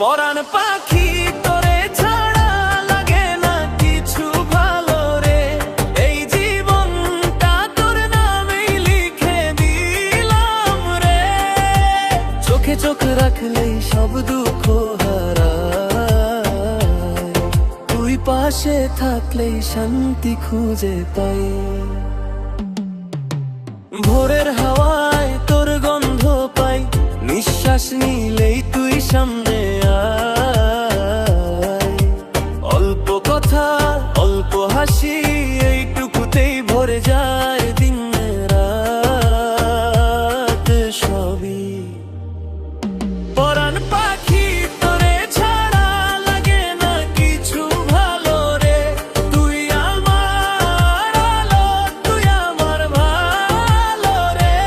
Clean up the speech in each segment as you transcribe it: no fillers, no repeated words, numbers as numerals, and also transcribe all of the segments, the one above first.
পরাণ পাখি তোরে ছাড়া লাগে না কিছু ভালো রে, এই জীবনটা তোর নামেই লিখে দিলাম রে। চোখে চোখ রাখলেই সব দুঃখ হারায়, তুই পাশে থাকলেই শান্তি খুঁজে পাই। ভোরের হাওয়ায় তোর গন্ধ পাই, নিঃশ্বাস নিলেই তুই সামনে আয়। অল্প কথা অল্প হাসি, এইটুকুতেই ভরে যায় দিন রাত সবই। পরাণ পাখি তোরে ছাড়া লাগে না কিছু ভালো রে, তুই আমার আলো, তুই আমার ভালো রে।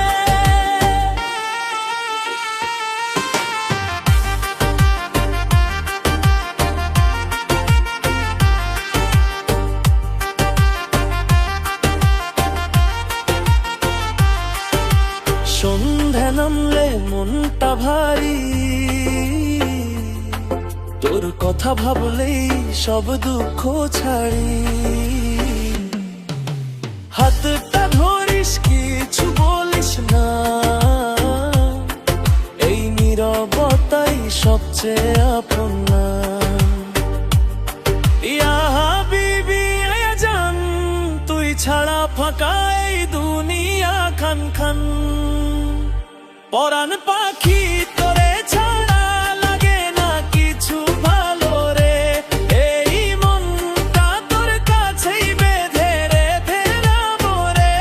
সন্ধ্যা নামলে মনটা ভারী, তোর কথা ভাবলেই সব দুঃখ ছাড়ি। হাতটা ধরিস কিছু বলিস না, এই নীরবতাই সবচেয়ে আপন না। ইয়া হাবিবি আয়া জান, তুই ছাড়া ফাঁকা এই দুনিয়া খান খান। পরাণ পাখি তোরে ছাড়া লাগে না কিছু ভালো রে, এই মনটা তোর কাছেই বেঁধে রেখে যাবো রে।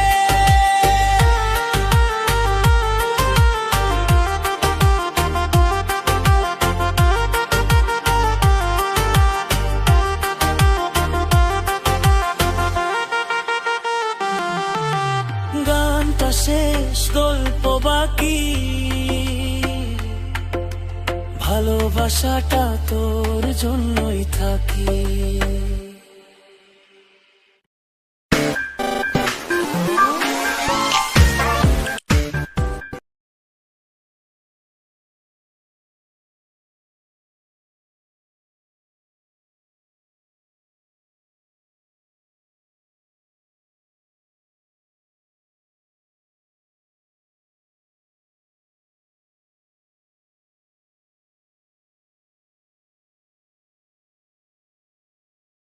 গানটা শেষ, গল্প বাকি, ভালোবাসাটা তোর জন্যই থাকি।